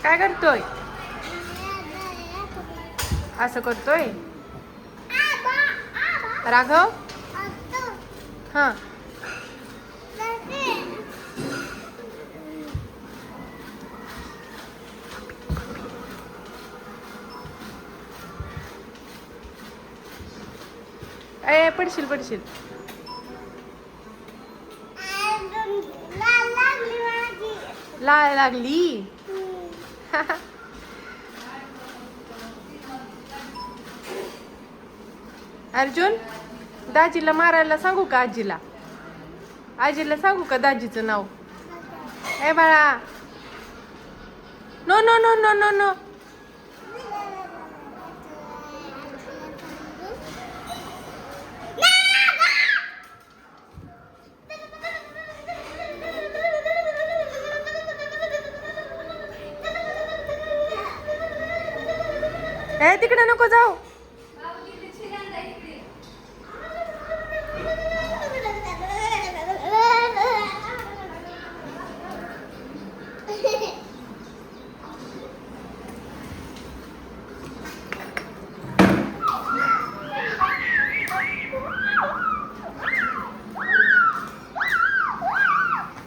काय करतोय? असं करतोय राघव. हां ए पडशील पडशील. लाळ लागली. अर्जुन दाजीला मारायला सांगू का आजीला? आजीला सांगू का दाजीचं नाव? ए बाळा no no no no no no. ए तिकडे नको जाऊ.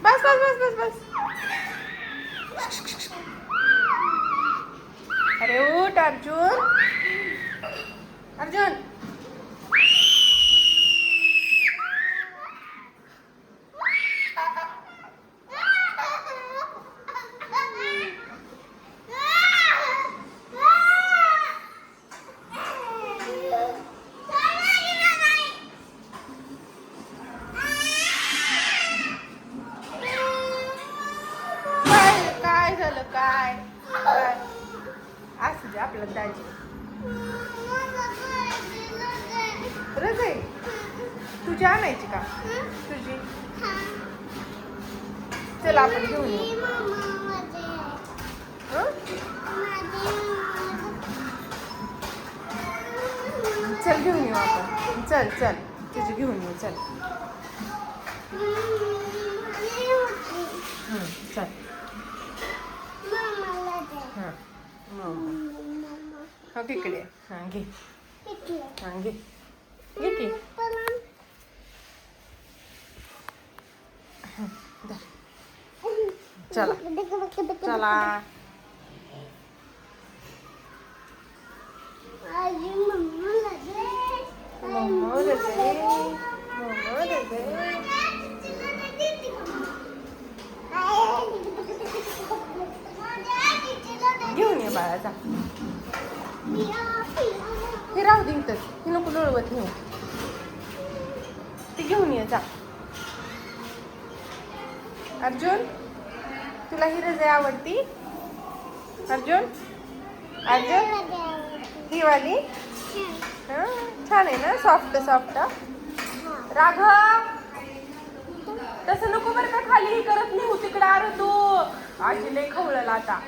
बस बस बस बस बस. अरे उठ अर्जुन. अर्जुन काय झालं? काय काय असू दे आपलं दाजी. रज आहे तुझी आणायची का? तुझी चल आपण घेऊन येऊ. चल घेऊन येऊ आपण. चल चल तुझी घेऊन येऊ. चल चल. हां हो तिकडे. हां घे. हां घे घे की. चला चला. घेऊन ये बाळाचा. हे राहू दे इथंच. हे नको लोळवत नेऊ. ते घेऊन ये जा. अर्जुन तुला ही रजाई आवडती? अर्जुन अर्जुन ही वाली छान आहे ना. Soft soft. राघव तसं नको बरं का. खाली करत नाही तिकडं. अरे तू आजी लय खवळला आता.